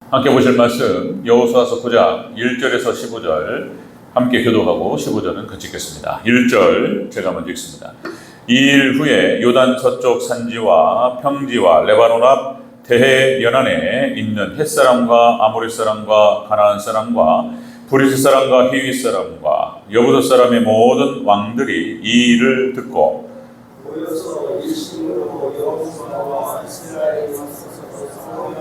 함께 보실 말씀 여호수아서 9장 1절에서 15절 함께 교독하고 15절은 같이 읽겠습니다. 1절 제가 먼저 읽습니다. 이 일 후에 요단 서쪽 산지와 평지와 레바논 앞 대해 연안에 있는 헷 사람과 아모리 사람과 가나안 사람과 브리스 사람과 히위 사람과 여부스 사람의 모든 왕들이 이 일을 듣고 모여서 일심으로 여호수아와 이스라엘에 맞서서 싸우며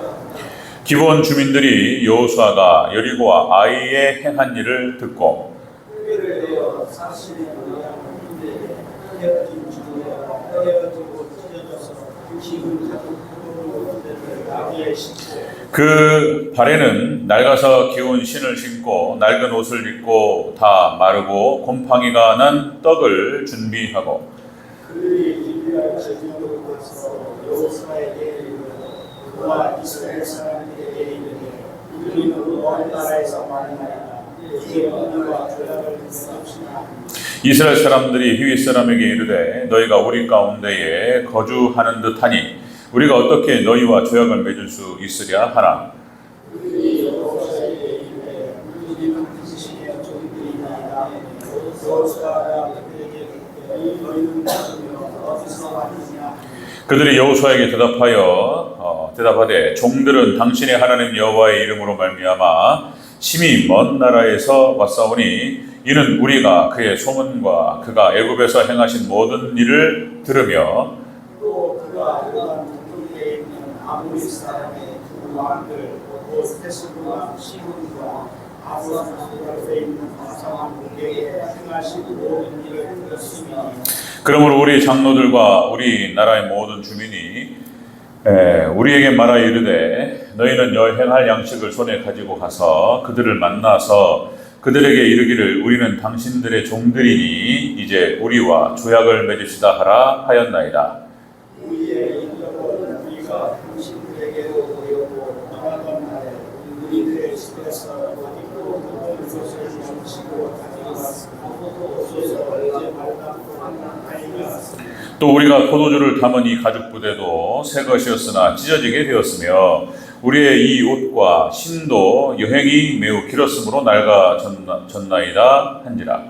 기브온 주민들이 여호수아가 여리고와 아이에 행한 일을 듣고 회개를 내어 사실의 모양인데 헤어진 주제와 헤어지고 찢어져서 기운 가족으로 그들을 나무에 심고 그 발에는 낡아서 기운 신을 신고 낡은 옷을 입고 다 마르고 곰팡이가 난 떡을 준비하고 그들이 기브야의 제주로 가서 여호수아에게 이르되 그와 이스라엘 사람들에게 이르되 우리는 먼 나라에서 만나야 이제 우리와 조약을 맺읍시다. 이스라엘 사람들이 히윗 사람에게 이르되 너희가 우리 가운데에 거주하는 듯하니 우리가 어떻게 너희와 조약을 맺을 수 있으랴 하나. 그들이 여호수아에게 이르되 우리는 지식의 종들이나이다. 여호수아가 그들에게 이르되 너희는 누구며 어디서 왔느냐. 그들이 여호수아에게 대답하되 종들은 당신의 하나님 여호와의 이름으로 말미암아 심히 먼 나라에서 왔사오니 이는 우리가 그의 소문과 그가 애굽에서 행하신 모든 일을 들으며 또 그가 요단 동쪽에 있는 아모리 사람의 두 왕들 곧 헤스론과 시몬과 아브람 앞에 있는 사람 목에게 행하신 모든 일을 들었으니 그러므로 우리 장로들과 우리 나라의 모든 주민이 우리에게 말하여 이르되 너희는 여행할 양식을 손에 가지고 가서 그들을 만나서 그들에게 이르기를 우리는 당신들의 종들이니 이제 우리와 조약을 맺읍시다 하라 하였나이다. 우리의 인격은 우리가 당신들에게로 모였고 떠나던 날에 우리 그의 집에서 어디고 그런 것을 양식으로 가지고 왔으며 옥수수 언제 발랐고 아이가 왔으며 또 우리가 포도주를 담은 이 가죽 부대도 새 것이었으나 찢어지게 되었으며 우리의 이 옷과 신도 여행이 매우 길었으므로 낡아졌나이다 한지라.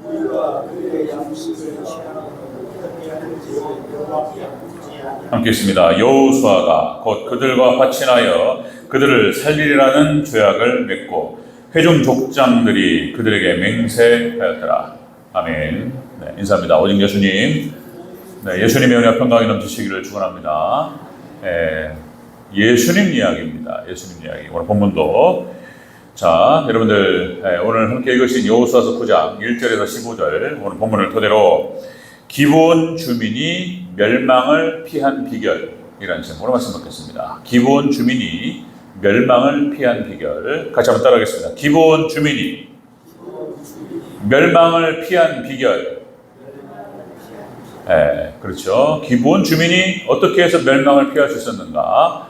우리가 그의 양식을 취하고 협의하는지 여호와께 아프지 아니하며 함께 있습니다. 여호수아가 곧 그들과 화친하여 그들을 살리리라는 조약을 맺고 회중 족장들이 그들에게 맹세하였더라. 아멘. 네, 인사합니다. 오직 예수님. 네, 예수님의 은혜와 평강이 넘치시기를 축원합니다. 예수님 이야기입니다. 예수님 이야기. 오늘 본문도 자, 여러분들 오늘 함께 읽으신 여호수아서 9장 1절에서 15절 오늘 본문을 토대로 기브온 주민이 멸망을 피한 비결이라는 제목으로 말씀 받겠습니다. 기브온 주민이 멸망을 피한 비결 같이 한번 따라하겠습니다. 기브온 주민이 멸망을 피한 비결. 그렇죠. 기브온 주민이 어떻게 해서 멸망을 피할 수 있었는가?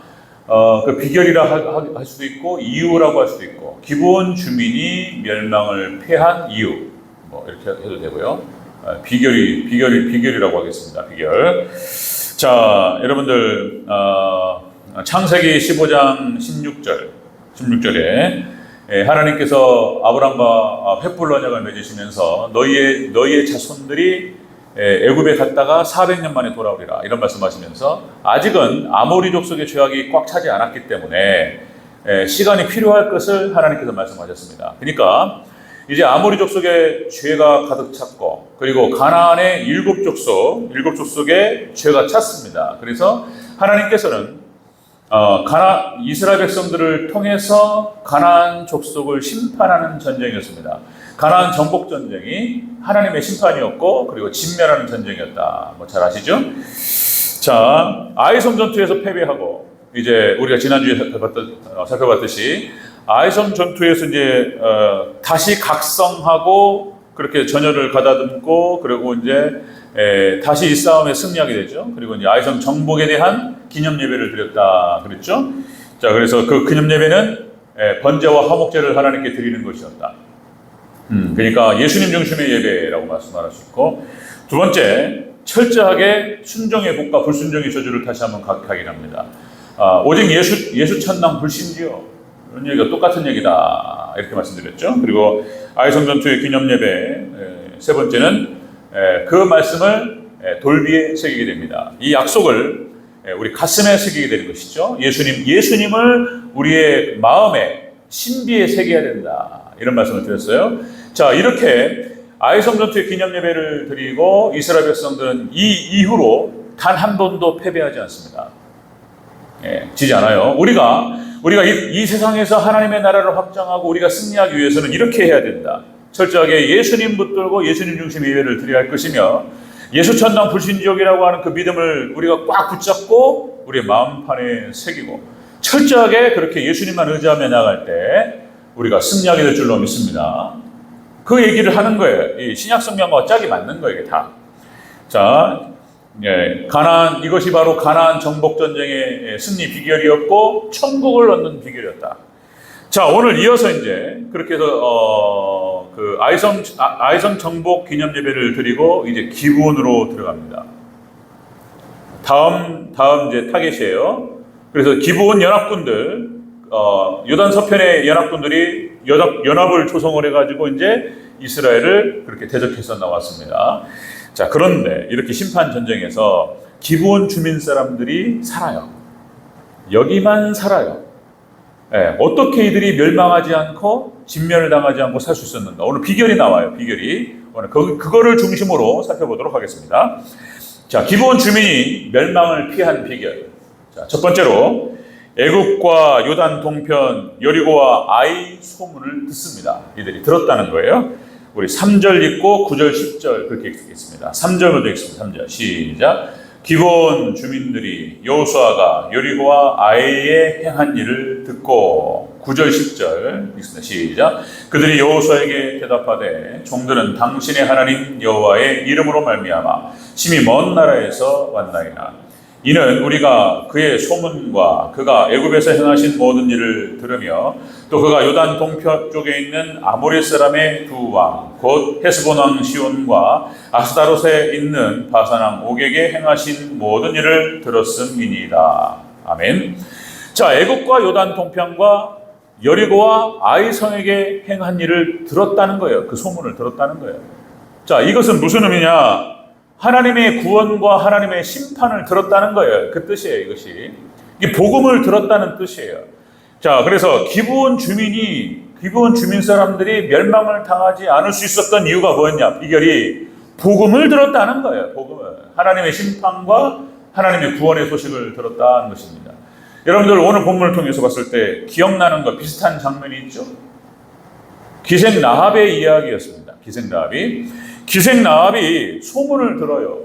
그 비결이라 할 수도 있고 이유라고 할 수도 있고 기브온 주민이 멸망을 피한 이유 뭐 이렇게 해도 되고요. 비결이라고 하겠습니다. 비결. 자, 여러분들 창세기 15장 16절에 하나님께서 아브람과 횃불 언약을 맺으시면서 너희의 자손들이 애굽에 갔다가 400년 만에 돌아오리라 이런 말씀하시면서 아직은 아모리 족속의 죄악이 꽉 차지 않았기 때문에 시간이 필요할 것을 하나님께서 말씀하셨습니다. 그러니까 이제 아모리 족속의 죄가 가득 찼고 그리고 가나안의 일곱 족속의 죄가 찼습니다. 그래서 하나님께서는 이스라엘 백성들을 통해서 가나안 족속을 심판하는 전쟁이었습니다. 가나안 정복 전쟁이 하나님의 심판이었고 그리고 진멸하는 전쟁이었다. 뭐 잘 아시죠? 자, 아이솜 전투에서 패배하고 이제 우리가 지난주에 살펴봤듯이 아이솜 전투에서 이제 다시 각성하고 그렇게 전열을 가다듬고 그리고 이제 다시 이 싸움에 승리하게 되죠. 그리고 이제 아이솜 정복에 대한 기념 예배를 드렸다 그랬죠. 자, 그래서 그 기념 예배는 번제와 화목제를 하나님께 드리는 것이었다. 그러니까 예수님 중심의 예배라고 말씀할 수 있고, 두 번째 철저하게 순종의 복과 불순종의 저주를 다시 한번 각하긴 합니다. 오직 예수 천당 불신지요. 얘기가 똑같은 얘기다 이렇게 말씀드렸죠. 그리고 아이성전투의 기념예배 세 번째는 그 말씀을 돌비에 새기게 됩니다. 이 약속을 우리 가슴에 새기게 되는 것이죠. 예수님을 우리의 마음에 신비에 새겨야 된다 이런 말씀을 드렸어요. 자, 이렇게 아이성전투의 기념예배를 드리고 이스라엘 백성들은 이 이후로 단 한 번도 패배하지 않습니다. 지지 않아요. 우리가 이 세상에서 하나님의 나라를 확장하고 우리가 승리하기 위해서는 이렇게 해야 된다. 철저하게 예수님 붙들고 예수님 중심 예배를 드려야 할 것이며 예수천당 불신지옥이라고 하는 그 믿음을 우리가 꽉 붙잡고 우리의 마음판에 새기고 철저하게 그렇게 예수님만 의지하며 나갈 때 우리가 승리하게 될 줄로 믿습니다. 그 얘기를 하는 거예요. 이 신약 성경과 짝이 맞는 거예요, 이게 다. 자, 가나안, 이것이 바로 가나안 정복 전쟁의 승리 비결이었고 천국을 얻는 비결이었다. 자, 오늘 이어서 이제 그렇게 해서 그 아이성 정복 기념 예배를 드리고 이제 기브온으로 들어갑니다. 다음 이제 타겟이에요. 그래서 기브온 연합군들 요단 서편의 연합군들이 연합을 조성을 해가지고 이제 이스라엘을 그렇게 대적해서 나왔습니다. 자, 그런데 이렇게 심판 전쟁에서 기브온 주민 사람들이 살아요. 여기만 살아요. 어떻게 이들이 멸망하지 않고 진멸을 당하지 않고 살 수 있었는가? 오늘 비결이 나와요. 비결이 오늘 그거를 중심으로 살펴보도록 하겠습니다. 자, 기브온 주민이 멸망을 피한 비결. 자, 첫 번째로 애굽과 요단 동편 여리고와 아이 소문을 듣습니다. 이들이 들었다는 거예요. 우리 3절 읽고 9절 10절 그렇게 읽겠습니다. 3절 먼저 읽습니다. 3절 시작. 기브온 주민들이 여호수아가 여리고와 아이에 행한 일을 듣고 9절 10절 읽습니다. 시작. 그들이 여호수아에게 대답하되 종들은 당신의 하나님 여호와의 이름으로 말미암아 심히 먼 나라에서 왔나이다. 이는 우리가 그의 소문과 그가 애굽에서 행하신 모든 일을 들으며 또 그가 요단 동편 쪽에 있는 아모리 사람의 두 왕 곧 헤스본 왕 시온과 아스다롯에 있는 바산 왕 옥에게 행하신 모든 일을 들었음이니이다. 아멘. 자, 애굽과 요단 동편과 여리고와 아이성에게 행한 일을 들었다는 거예요. 그 소문을 들었다는 거예요. 자, 이것은 무슨 의미냐? 하나님의 구원과 하나님의 심판을 들었다는 거예요. 그 뜻이에요, 이것이. 이 복음을 들었다는 뜻이에요. 자, 그래서 기브온 주민 사람들이 멸망을 당하지 않을 수 있었던 이유가 뭐였냐? 비결이 복음을 들었다는 거예요. 복음을. 하나님의 심판과 하나님의 구원의 소식을 들었다는 것입니다. 여러분들 오늘 본문을 통해서 봤을 때 기억나는 거 비슷한 장면이 있죠? 기생 라합의 이야기였습니다. 기생 라합이 소문을 들어요.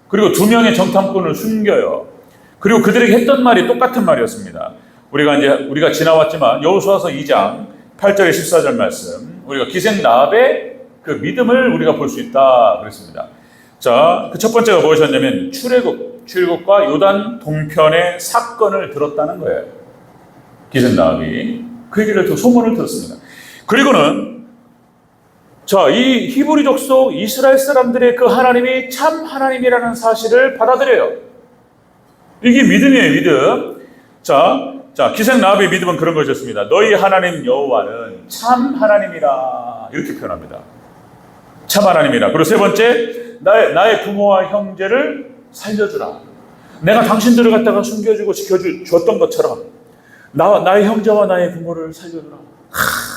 그리고 2명의 정탐꾼을 숨겨요. 그리고 그들에게 했던 말이 똑같은 말이었습니다. 우리가 지나왔지만 여호수아서 2장 8절에 14절 말씀, 우리가 기생 라합의 그 믿음을 우리가 볼 수 있다 그랬습니다. 자, 그 첫 번째가 무엇이었냐면 출애굽과 요단 동편의 사건을 들었다는 거예요. 기생 라합이 그 얘기를 소문을 들었습니다. 그리고는 자, 이 히브리족 속 이스라엘 사람들의 그 하나님이 참 하나님이라는 사실을 받아들여요. 이게 믿음이에요, 믿음. 자, 기생 라합의 믿음은 그런 것이었습니다. 너희 하나님 여호와는 참 하나님이라 이렇게 표현합니다. 참 하나님이라. 그리고 세 번째, 나의 부모와 형제를 살려주라. 내가 당신들을 갖다가 숨겨주고 지켜줬던 것처럼 나의 형제와 나의 부모를 살려주라.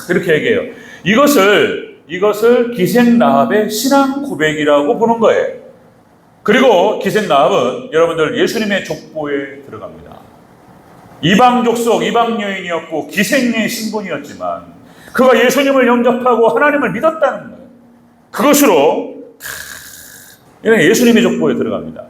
이렇게 얘기해요. 이것을 기생 라합의 신앙 고백이라고 보는 거예요. 그리고 기생 라합은 여러분들 예수님의 족보에 들어갑니다. 이방 족속, 이방 여인이었고 기생의 신분이었지만 그가 예수님을 영접하고 하나님을 믿었다는 거예요. 그것으로 예수님의 족보에 들어갑니다.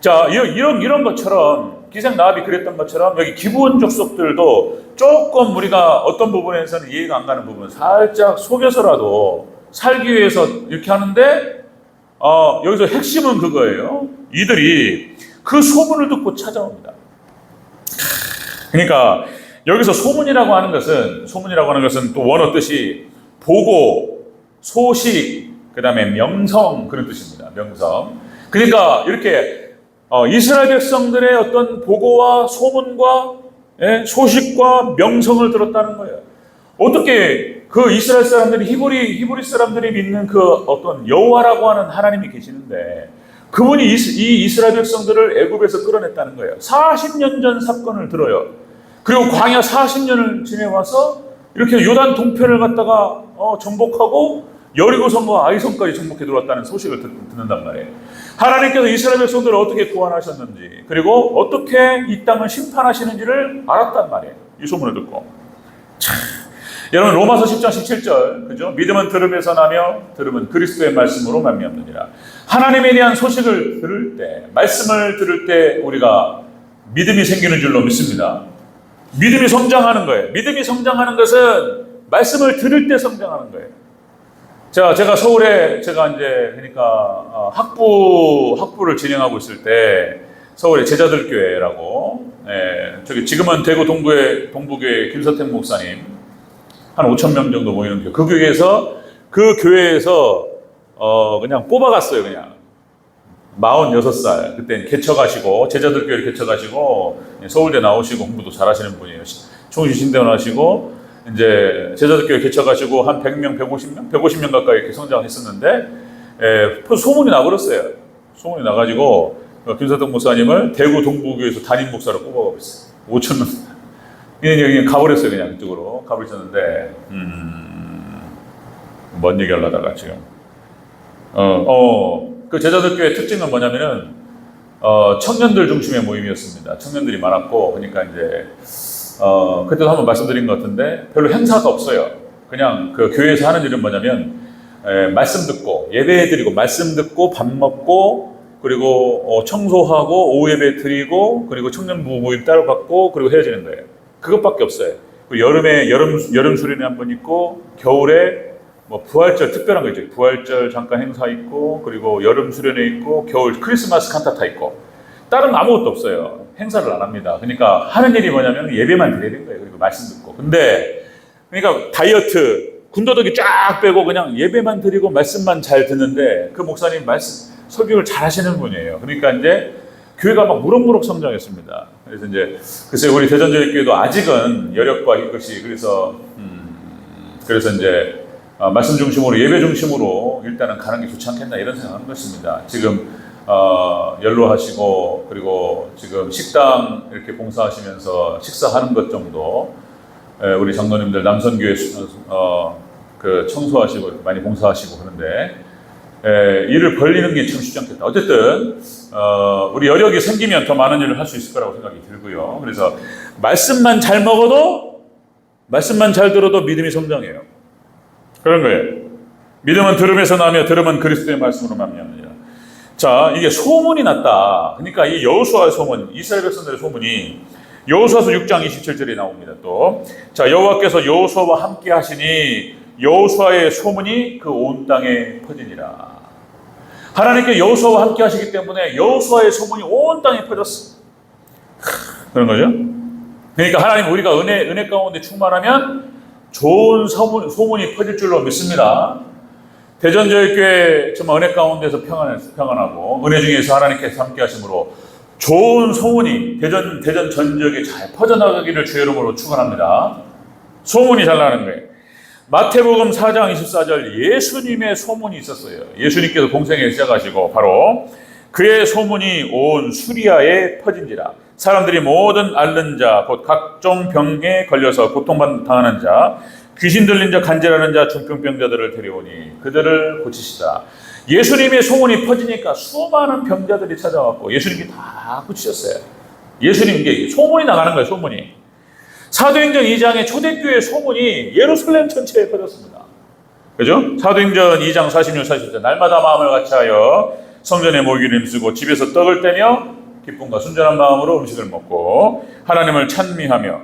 자, 이런 것처럼 기생 라합이 그랬던 것처럼 여기 기브온 족속들도 조금 우리가 어떤 부분에서는 이해가 안 가는 부분 살짝 속여서라도 살기 위해서 이렇게 하는데 여기서 핵심은 그거예요. 이들이 그 소문을 듣고 찾아옵니다. 그러니까 여기서 소문이라고 하는 것은 또 원어 뜻이 보고, 소식, 그 다음에 명성 그런 뜻입니다. 명성. 그러니까 이렇게 이스라엘 백성들의 어떤 보고와 소문과 소식과 명성을 들었다는 거예요. 어떻게 그 이스라엘 사람들이 히브리 사람들이 믿는 그 어떤 여호와라고 하는 하나님이 계시는데 그분이 이 이스라엘 백성들을 애굽에서 끌어냈다는 거예요. 40년 전 사건을 들어요. 그리고 광야 40년을 지내와서 이렇게 요단 동편을 갖다가 정복하고 여리고성과 아이성까지 정복해 들어왔다는 소식을 듣는단 말이에요. 하나님께서 이스라엘 백성들을 어떻게 구원하셨는지 그리고 어떻게 이 땅을 심판하시는지를 알았단 말이에요. 이 소문을 듣고. 참. 여러분 로마서 10장 17절 그죠? 믿음은 들음에서 나며 들음은 그리스도의 말씀으로 말미암느니라. 하나님에 대한 소식을 들을 때 말씀을 들을 때 우리가 믿음이 생기는 줄로 믿습니다. 믿음이 성장하는 거예요. 믿음이 성장하는 것은 말씀을 들을 때 성장하는 거예요. 제가 서울에 제가 이제 그러니까 학부를 진행하고 있을 때 서울의 제자들 교회라고 저기 지금은 대구 동부교회 김서택 목사님 한 5,000명 정도 모이는 교회. 그 교회에서 그냥 뽑아갔어요. 그냥 46살 그때 개척하시고 제자들 교회를 개척하시고 서울대 나오시고 공부도 잘하시는 분이에요. 총시 신대원 하시고 이제 제자들 교회 개척하시고 한 100명, 150명 가까이 이렇게 성장했었는데 소문이 나버렸어요. 소문이 나가지고 김서택 목사님을 대구 동부교회에서 담임 목사로 뽑아가고 있어요. 5,000명. 그냥 가버렸어요. 그냥 그쪽으로 가버렸었는데 뭔 얘기 하려다가 지금 그 제자들 교회 특징은 뭐냐면은 청년들 중심의 모임이었습니다. 청년들이 많았고 그러니까 이제 그때도 한번 말씀드린 것 같은데 별로 행사가 없어요. 그냥 그 교회에서 하는 일은 뭐냐면 말씀 듣고 예배 드리고 말씀 듣고 밥 먹고 그리고 청소하고 오후 예배 드리고 그리고 청년부 모임 따로 갖고 그리고 헤어지는 거예요. 그것밖에 없어요. 여름에 여름 수련회 한 번 있고 겨울에 뭐 부활절 특별한 거 있죠. 부활절 잠깐 행사 있고 그리고 여름 수련회 있고 겨울 크리스마스 칸타타 있고 다른 아무것도 없어요. 행사를 안 합니다. 그러니까 하는 일이 뭐냐면 예배만 드려야 되는 거예요. 그리고 말씀 듣고. 근데 그러니까 다이어트 군더더기 쫙 빼고 그냥 예배만 드리고 말씀만 잘 듣는데 그 목사님 말씀 설교를 잘 하시는 분이에요. 그러니까 이제 교회가 막 무럭무럭 성장했습니다. 그래서 이제 글쎄 우리 대전제일교회도 아직은 여력과 이것이 그래서 이제 말씀 중심으로 예배 중심으로 일단은 가는 게 좋지 않겠나 이런 생각하는 것입니다. 지금 연로하시고 그리고 지금 식당 이렇게 봉사하시면서 식사하는 것 정도 우리 장로님들 남선교회 그 청소하시고 많이 봉사하시고 그런데 일을 벌리는 게 참 쉽지 않겠다. 어쨌든 우리 여력이 생기면 더 많은 일을 할 수 있을 거라고 생각이 들고요. 그래서 말씀만 잘 먹어도 말씀만 잘 들어도 믿음이 성장해요. 그런 거예요. 믿음은 들음에서 나며 들음은 그리스도의 말씀으로 말미암느니라. 자, 이게 소문이 났다. 그러니까 이 여호수아의 소문, 이스라엘 백성들의 소문이 여호수아서 6장 27절에 나옵니다. 또 자, 여호와께서 여호수아와 함께 하시니 여호수아의 소문이 그 온 땅에 퍼지니라. 하나님께 여호수아와 함께 하시기 때문에 여호수아의 소문이 온 땅에 퍼졌어. 그런 거죠. 그러니까 하나님 우리가 은혜 가운데 충만하면 좋은 소문이 퍼질 줄로 믿습니다. 대전제일교회 정말 은혜 가운데서 평안하고 은혜 중에서 하나님께서 함께 하심으로 좋은 소문이 대전 전 지역에 잘 퍼져나가기를 주의 이름으로 축원합니다. 소문이 잘 나는 거예요. 마태복음 4장 24절 예수님의 소문이 있었어요. 예수님께서 공생에 시작하시고 바로 그의 소문이 온 수리아에 퍼진지라. 사람들이 모든 앓는 자 곧 각종 병에 걸려서 고통당하는 자 귀신 들린 자 간질하는 자 중풍병자들을 데려오니 그들을 고치시다. 예수님의 소문이 퍼지니까 수많은 병자들이 찾아왔고 예수님이 다 고치셨어요. 예수님께 소문이 나가는 거예요. 소문이. 사도행전 2장의 초대교회 소문이 예루살렘 전체에 퍼졌습니다. 그죠? 사도행전 2장 46, 47절 날마다 마음을 같이하여 성전에 모이기를 힘쓰고 집에서 떡을 떼며 기쁨과 순전한 마음으로 음식을 먹고 하나님을 찬미하며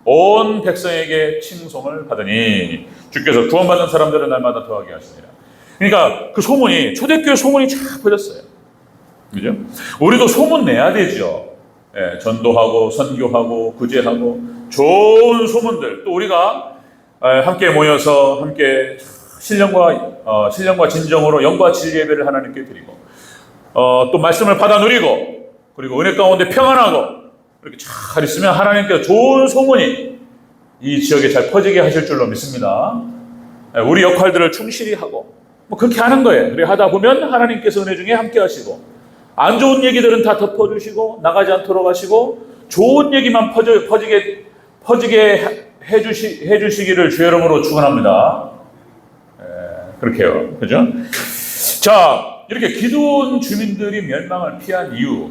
온 백성에게 칭송을 받으니 주께서 구원받는 사람들을 날마다 더하게 하시니라. 그러니까 그 소문이 초대교회 소문이 쫙 퍼졌어요. 그죠? 우리도 소문 내야 되죠. 예, 전도하고 선교하고 구제하고 좋은 소문들 또 우리가 함께 모여서 함께 신령과 진정으로 영과 진리 예배를 하나님께 드리고 또 말씀을 받아 누리고 그리고 은혜 가운데 평안하고 이렇게 잘 있으면 하나님께서 좋은 소문이 이 지역에 잘 퍼지게 하실 줄로 믿습니다. 우리 역할들을 충실히 하고 뭐 그렇게 하는 거예요. 그렇게 하다 보면 하나님께서 은혜 중에 함께 하시고 안 좋은 얘기들은 다 덮어주시고 나가지 않도록 하시고 좋은 얘기만 퍼지게 해주시기를 주의 이름으로 축원합니다. 그렇게요. 그죠? 자, 이렇게 기드온 주민들이 멸망을 피한 이유,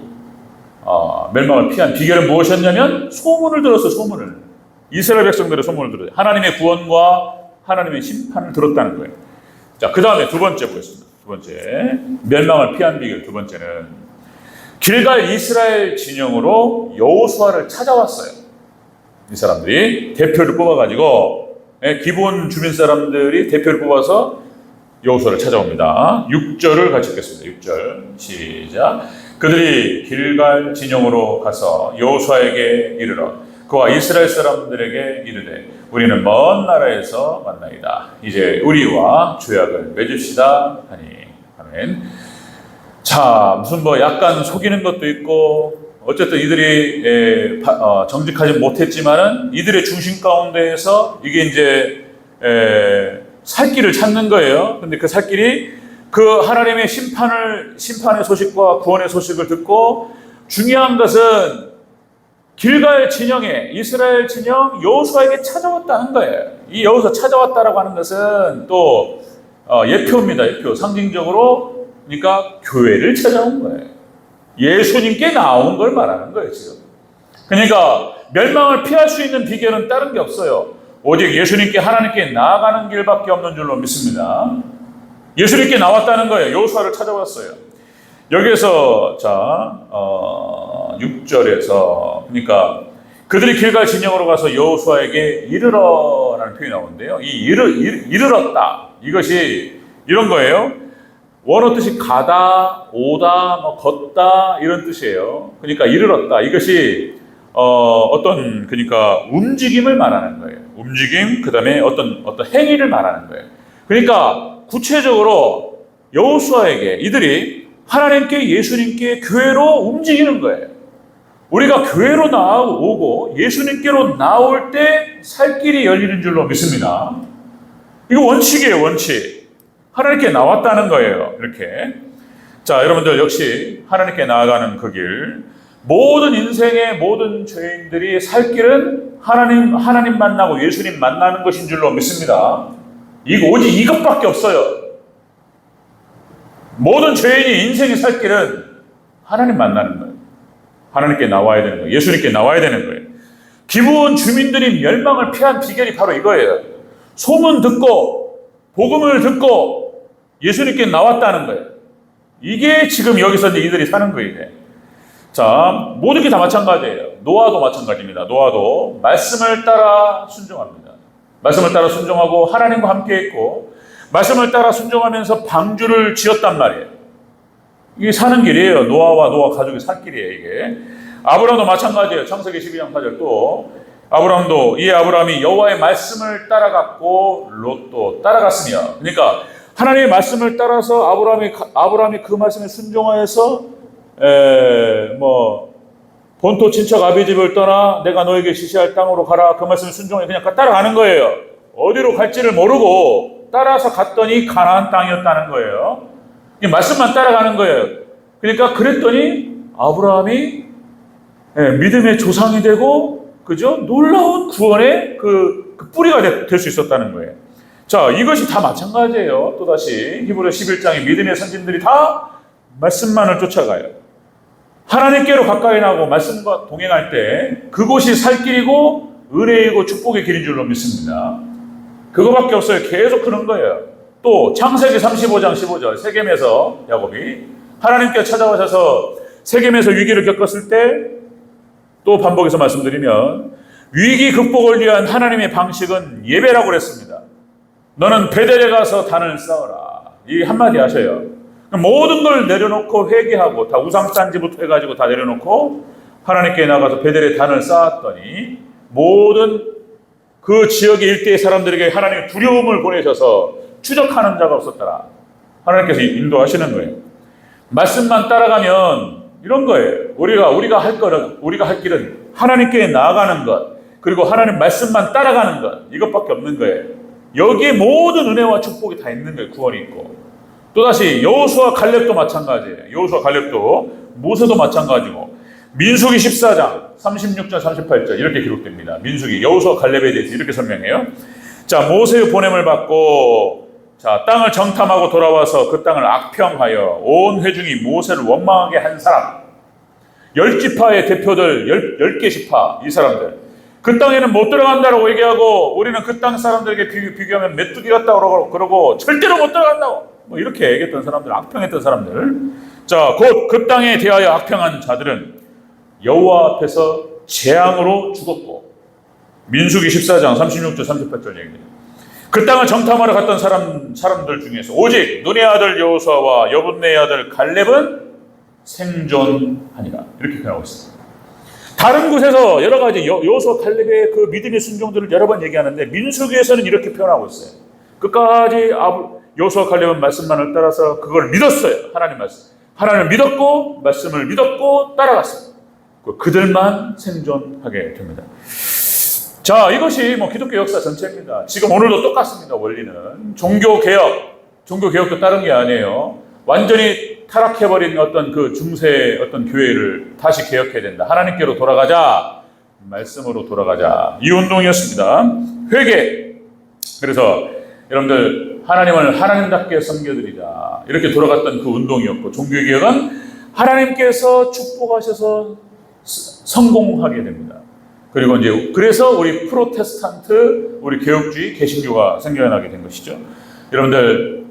멸망을 피한 비결은 무엇이었냐면 소문을 들었어요. 소문을. 이스라엘 백성들의 소문을 들었어요. 하나님의 구원과 하나님의 심판을 들었다는 거예요. 자, 그 다음에 두 번째 보겠습니다. 두 번째, 멸망을 피한 비결 두 번째는 길갈 이스라엘 진영으로 여호수아를 찾아왔어요. 이 사람들이 대표를 뽑아가지고 기본 주민 사람들이 대표를 뽑아서 여호수아를 찾아옵니다. 6절을 같이 읽겠습니다. 6절 시작. 그들이 길갈 진영으로 가서 여호수아에게 이르러 그와 이스라엘 사람들에게 이르되 우리는 먼 나라에서 만나이다. 이제 우리와 조약을 맺읍시다 하니. 아멘. 자, 무슨 뭐 약간 속이는 것도 있고 어쨌든 이들이 정직하지 못했지만은 이들의 중심 가운데에서 이게 이제 살 길을 찾는 거예요. 근데 그 살 길이 그 하나님의 심판의 소식과 구원의 소식을 듣고 중요한 것은 길갈 진영에 이스라엘 진영 여호수아에게 찾아왔다는 거예요. 이 여호수아 찾아왔다라고 하는 것은 또 예표입니다. 예표. 상징적으로 그러니까 교회를 찾아온 거예요. 예수님께 나온 걸 말하는 거예요, 지금. 그러니까 멸망을 피할 수 있는 비결은 다른 게 없어요. 오직 예수님께 하나님께 나아가는 길밖에 없는 줄로 믿습니다. 예수님께 나왔다는 거예요. 여호수아를 찾아왔어요. 여기에서 자 6절에서 그러니까 그들이 길갈 진영으로 가서 여호수아에게 이르러라는 표현이 나오는데요. 이 이르렀다. 이것이 이런 거예요. 원어 뜻이 가다, 오다, 뭐 걷다 이런 뜻이에요. 그러니까 이르렀다. 이것이 어떤 그러니까 움직임을 말하는 거예요. 움직임, 그다음에 어떤 행위를 말하는 거예요. 그러니까 구체적으로 여호수아에게 이들이 하나님께 예수님께 교회로 움직이는 거예요. 우리가 교회로 나오고 예수님께로 나올 때 살 길이 열리는 줄로 믿습니다. 이거 원칙이에요, 원칙. 하나님께 나왔다는 거예요. 이렇게. 자, 여러분들 역시 하나님께 나아가는 그 길. 모든 인생의 모든 죄인들이 살 길은 하나님 만나고 예수님 만나는 것인 줄로 믿습니다. 오직 이것밖에 없어요. 모든 죄인이 인생의 살 길은 하나님 만나는 거예요. 하나님께 나와야 되는 거예요. 예수님께 나와야 되는 거예요. 기브온 주민들이 멸망을 피한 비결이 바로 이거예요. 소문 듣고 복음을 듣고 예수님께 나왔다는 거예요. 이게 지금 여기서 이들이 사는 거예요. 자, 모든 게 다 마찬가지예요. 노아도 마찬가지입니다. 노아도 말씀을 따라 순종합니다. 말씀을 따라 순종하고 하나님과 함께 있고 말씀을 따라 순종하면서 방주를 지었단 말이에요. 이게 사는 길이에요. 노아와 노아 가족이 살 길이에요. 이게 아브라함도 마찬가지예요. 창세기 12장 4절 또 아브라함이 여호와의 말씀을 따라갔고 롯도 따라갔으며 그러니까 하나님의 말씀을 따라서 아브라함이 그 말씀에 순종하여서 본토 친척 아비 집을 떠나 내가 너에게 지시할 땅으로 가라. 그 말씀에 순종해 그냥 따라가는 거예요. 어디로 갈지를 모르고 따라서 갔더니 가나안 땅이었다는 거예요. 말씀만 따라가는 거예요. 그러니까 그랬더니 아브라함이 믿음의 조상이 되고 그죠? 놀라운 구원의 그 뿌리가 될 수 있었다는 거예요. 자, 이것이 다 마찬가지예요. 또다시 히브리서 11장의 믿음의 선진들이 다 말씀만을 쫓아가요. 하나님께로 가까이 나고 말씀과 동행할 때 그곳이 살 길이고 은혜이고 축복의 길인 줄로 믿습니다. 그거밖에 없어요. 계속 그런 거예요. 또 창세기 35장 15절 세겜에서 야곱이 하나님께 찾아오셔서 세겜에서 위기를 겪었을 때 또 반복해서 말씀드리면 위기 극복을 위한 하나님의 방식은 예배라고 그랬습니다. 너는 베델에 가서 단을 쌓아라. 이 한마디 하셔요. 모든 걸 내려놓고 회개하고 다 우상단지부터 해가지고 다 내려놓고 하나님께 나가서 베델에 단을 쌓았더니 모든 그 지역의 일대의 사람들에게 하나님의 두려움을 보내셔서 추적하는 자가 없었더라. 하나님께서 인도하시는 거예요. 말씀만 따라가면 이런 거예요. 우리가 할 길은 하나님께 나아가는 것, 그리고 하나님 말씀만 따라가는 것, 이것밖에 없는 거예요. 여기에 모든 은혜와 축복이 다 있는 거예요. 구원이 있고. 또다시 여호수아 갈렙도 마찬가지예요. 여호수아 갈렙도 모세도 마찬가지고, 민수기 14장 36절 38절 이렇게 기록됩니다. 민수기 여호수아 갈렙에 대해서 이렇게 설명해요. 자, 모세의 보냄을 받고 자, 땅을 정탐하고 돌아와서 그 땅을 악평하여 온 회중이 모세를 원망하게 한 사람, 10지파의 대표들 10개 지파, 이 사람들 그 땅에는 못 들어간다라고 얘기하고, 우리는 그 땅 사람들에게 비교하면 메뚜기 같다고 그러고 절대로 못 들어간다고 뭐 이렇게 얘기했던 사람들, 악평했던 사람들. 자, 곧 그 땅에 대하여 악평한 자들은 여호와 앞에서 재앙으로 죽었고, 민수기 14장 36절 38절 얘기입니다. 그 땅을 정탐하러 갔던 사람들 중에서 오직 눈의 아들 여호수아와 여분네의 아들 갈렙은 생존하니라, 이렇게 표현하고 있습니다. 다른 곳에서 여러 가지 여호수아 갈렙의 그 믿음의 순종들을 여러 번 얘기하는데, 민수기에서는 이렇게 표현하고 있어요. 끝까지 여호수아 갈렙은 말씀만을 따라서 그걸 믿었어요. 하나님 말씀, 하나님을 믿었고 말씀을 믿었고 따라갔어요. 그들만 생존하게 됩니다. 자, 이것이 뭐 기독교 역사 전체입니다. 지금 오늘도 똑같습니다. 원리는 종교개혁도 다른 게 아니에요. 완전히 타락해버린 어떤 그 중세 어떤 교회를 다시 개혁해야 된다. 하나님께로 돌아가자, 말씀으로 돌아가자, 이 운동이었습니다. 회개. 그래서 여러분들, 하나님을 하나님답게 섬겨드리자, 이렇게 돌아갔던 그 운동이었고, 종교개혁은 하나님께서 축복하셔서 성공하게 됩니다. 그리고 이제 그래서 우리 프로테스탄트, 우리 개혁주의, 개신교가 생겨나게 된 것이죠. 여러분들,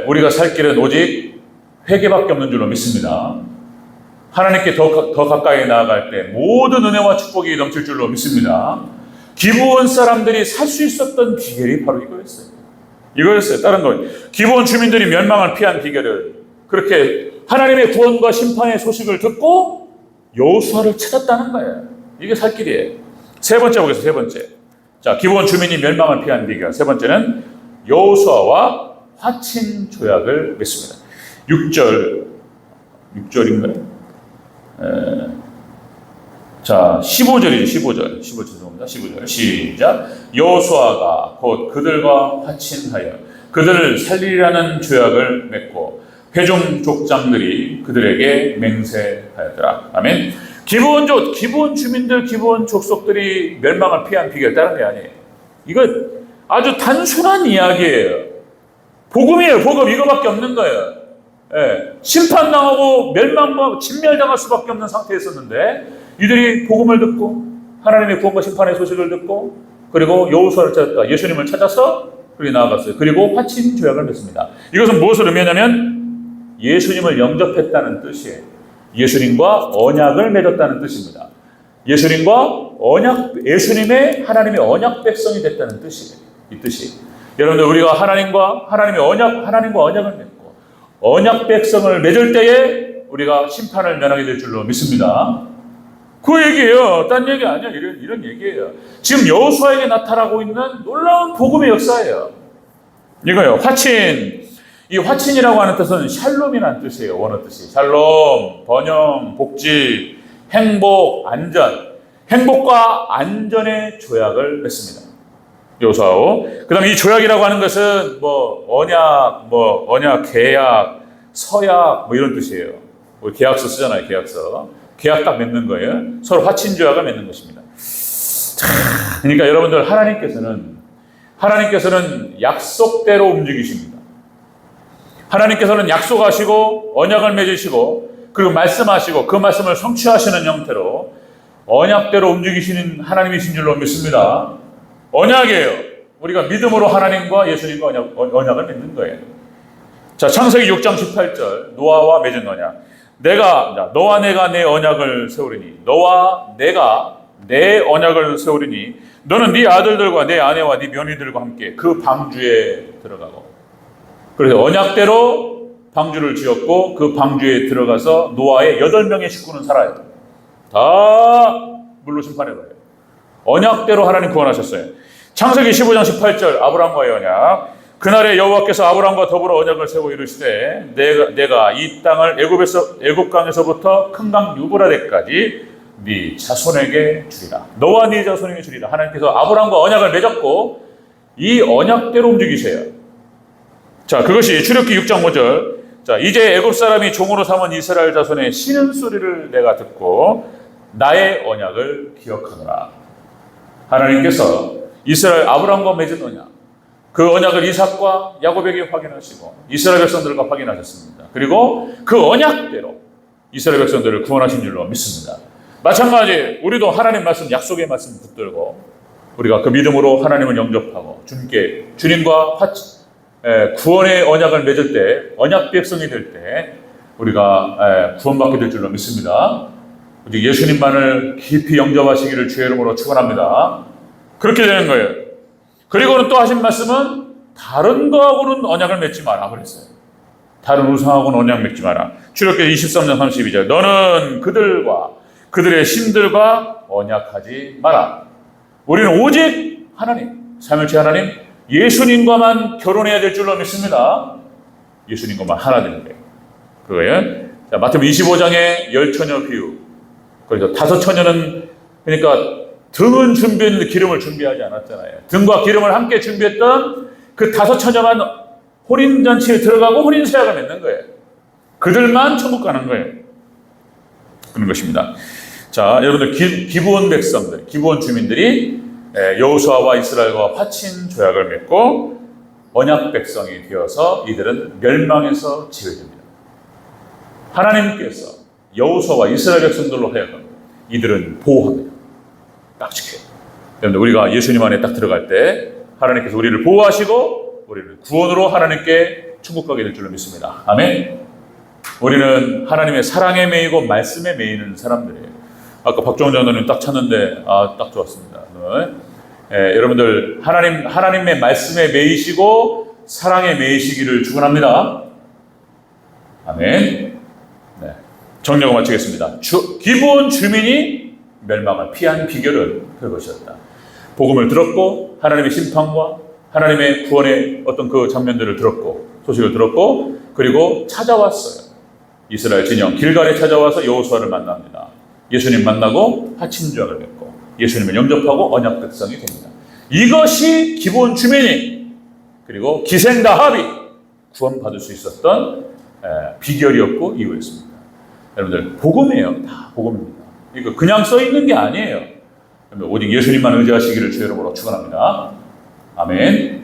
우리가 살 길은 오직 회개밖에 없는 줄로 믿습니다. 하나님께 더 가까이 나아갈 때 모든 은혜와 축복이 넘칠 줄로 믿습니다. 기브온 사람들이 살 수 있었던 비결이 바로 이거였어요. 다른 거. 기브온 주민들이 멸망을 피한 비결을, 그렇게 하나님의 구원과 심판의 소식을 듣고 여호수아를 찾았다는 거예요. 이게 살 길이에요. 세 번째 보겠습니다. 세 번째. 자, 기브온 주민이 멸망을 피한 비결. 세 번째는 여호수아와 화친 조약을 맺습니다. 6절인가요? 자, 15절이죠. 15절 죄송합니다. 15절. 시작. 여호수아가 곧 그들과 화친하여 그들을 살리라는 조약을 맺고 회중 족장들이 그들에게 맹세하였더라. 아멘. 기브온 주민들, 기브온 족속들이 멸망을 피한 비결, 다른 게 아니에요. 이거 아주 단순한 이야기예요. 복음이에요. 복음, 이거밖에 없는 거예요. 예, 심판당하고 진멸당할 수밖에 없는 상태에 있었는데, 이들이 복음을 듣고 하나님의 구원과 심판의 소식을 듣고, 그리고 여호수아를 찾았다, 예수님을 찾아서 그리고 나아갔어요. 그리고 화친 조약을 맺습니다. 이것은 무엇을 의미하냐면 예수님을 영접했다는 뜻이에요. 예수님과 언약을 맺었다는 뜻입니다. 예수님의 하나님의 언약 백성이 됐다는 뜻이에요. 이 뜻이. 여러분들, 우리가 하나님과 언약을 맺고 언약 백성을 맺을 때에 우리가 심판을 면하게 될 줄로 믿습니다. 그 얘기예요. 딴 얘기 아니야. 이런 얘기예요. 지금 여호수아에게 나타나고 있는 놀라운 복음의 역사예요. 이거요. 화친. 이 화친이라고 하는 뜻은 샬롬이라는 뜻이에요. 원어 뜻이. 샬롬, 번영, 복지, 행복, 안전. 행복과 안전의 조약을 맺습니다. 여호수아하고. 그 다음에 이 조약이라고 하는 것은 언약, 계약, 서약, 이런 뜻이에요. 우리 계약서 쓰잖아요. 계약 딱 맺는 거예요. 서로 화친 조약을 맺는 것입니다. 그러니까 여러분들, 하나님께서는 약속대로 움직이십니다. 하나님께서는 약속하시고 언약을 맺으시고 그리고 말씀하시고 그 말씀을 성취하시는 형태로 언약대로 움직이시는 하나님이신 줄로 믿습니다. 언약이에요. 우리가 믿음으로 하나님과 예수님과 언약을 맺는 거예요. 자, 창세기 6장 18절, 노아와 맺은 언약. 너와 내가 내 언약을 세우리니, 너와 내가 내 언약을 세우리니 너는 네 아들들과 내 아내와 네 며느리들과 함께 그 방주에 들어가고. 그래서 언약대로 방주를 지었고 그 방주에 들어가서 노아의 8명의 식구는 살아요. 다 물로 심판해버려요. 언약대로 하나님 구원하셨어요. 창세기 15장 18절, 아브라함과의 언약. 그날에 여호와께서 아브라함과 더불어 언약을 세우고 이르시되 내가 이 땅을 애굽강에서부터 큰 강 유브라데까지 네 자손에게 주리라. 너와 네 자손에게 주리라. 하나님께서 아브라함과 언약을 맺었고 이 언약대로 움직이세요. 자, 그것이 출애굽기 6장 5절. 자, 이제 애굽 사람이 종으로 삼은 이스라엘 자손의 신음 소리를 내가 듣고 나의 언약을 기억하노라. 하나님께서 이스라엘 아브라함과 맺은 언약, 그 언약을 이삭과 야곱에게 확인하시고 이스라엘 백성들과 확인하셨습니다. 그리고 그 언약대로 이스라엘 백성들을 구원하신 줄로 믿습니다. 마찬가지 우리도 하나님 말씀, 약속의 말씀 붙들고 우리가 그 믿음으로 하나님을 영접하고 주님과 구원의 언약을 맺을 때, 언약 백성이 될 때 우리가 구원받게 될 줄로 믿습니다. 오직 예수님만을 깊이 영접하시기를 주의 이름으로 축원합니다. 그렇게 되는 거예요. 그리고는 또 하신 말씀은 다른 거하고는 언약을 맺지 마라 그랬어요. 다른 우상하고는 언약 맺지 마라. 출애굽기 23장 32절. 너는 그들과 그들의 신들과 언약하지 마라. 우리는 오직 하나님, 삼위일체 하나님, 예수님과만 결혼해야 될 줄로 믿습니다. 예수님과만 하나 되는 거예요. 그거예요. 자, 마태복음 25장의 열처녀 비유. 그래서 5처녀는 그러니까 등은 준비했는데 기름을 준비하지 않았잖아요. 등과 기름을 함께 준비했던 그 5처녀만 혼인잔치에 들어가고 혼인세약을 맺는 거예요. 그들만 천국 가는 거예요. 그런 것입니다. 자, 여러분들 기브온 백성들, 기브온 주민들이 여호수아와 이스라엘과 화친 조약을 맺고 언약 백성이 되어서 이들은 멸망에서 지배됩니다. 하나님께서 여호수아와 이스라엘 백성들로 하여금 이들은 보호합니다. 딱 지켜요. 여러분들 우리가 예수님 안에 딱 들어갈 때 하나님께서 우리를 보호하시고 우리를 구원으로 하나님께 천국 가게 될 줄로 믿습니다. 아멘. 우리는 하나님의 사랑에 매이고 말씀에 매이는 사람들이에요. 아까 박종원 장로님 딱 찾는데 딱 좋았습니다. 여러분들 하나님의 말씀에 매이시고 사랑에 매이시기를 축원합니다. 아멘. 네. 정리하고 마치겠습니다. 기브온 주민이 멸망을 피한 비결은 그것이었다. 복음을 들었고 하나님의 심판과 하나님의 구원의 어떤 그 장면들을 들었고 소식을 들었고 그리고 찾아왔어요. 이스라엘 진영 길갈에 찾아와서 여호수아를 만납니다. 예수님 만나고 화친조약을 맺고 예수님을 영접하고 언약 백성이 됩니다. 이것이 기본 주민이 그리고 기생다합이 구원받을 수 있었던 비결이었고 이유였습니다. 여러분들 복음이에요. 다 복음입니다. 이거 그냥 써 있는 게 아니에요. 오직 예수님만 의지하시기를 주의 이름으로 축원합니다. 아멘.